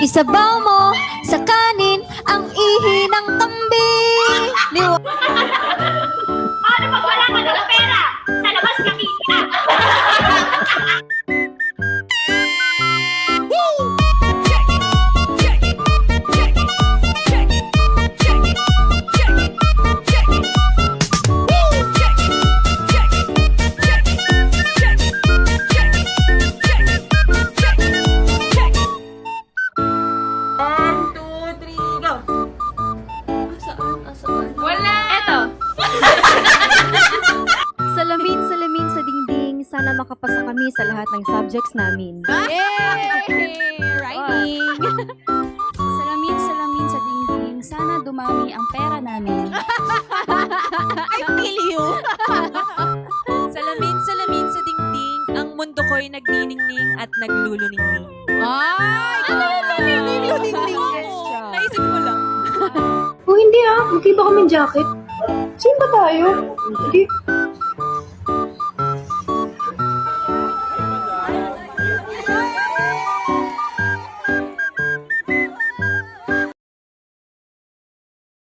Isabaw mo sa kanin ang ihi ng kambing. Paano pag wala ka ng pera? Sa labas ka kikita. Salamin sa dingding, sana makapasa kami sa lahat ng subjects namin. Yay! Rhyming! Salamin sa dingding, sana dumami ang pera namin. I feel you! Salamin sa dingding, ang mundo ko'y nagniningning at nagluluningning. Ay! Naisip ko lang. Oh, hindi ah. Magkaiba kaming jacket. Sino ba tayo? Hindi.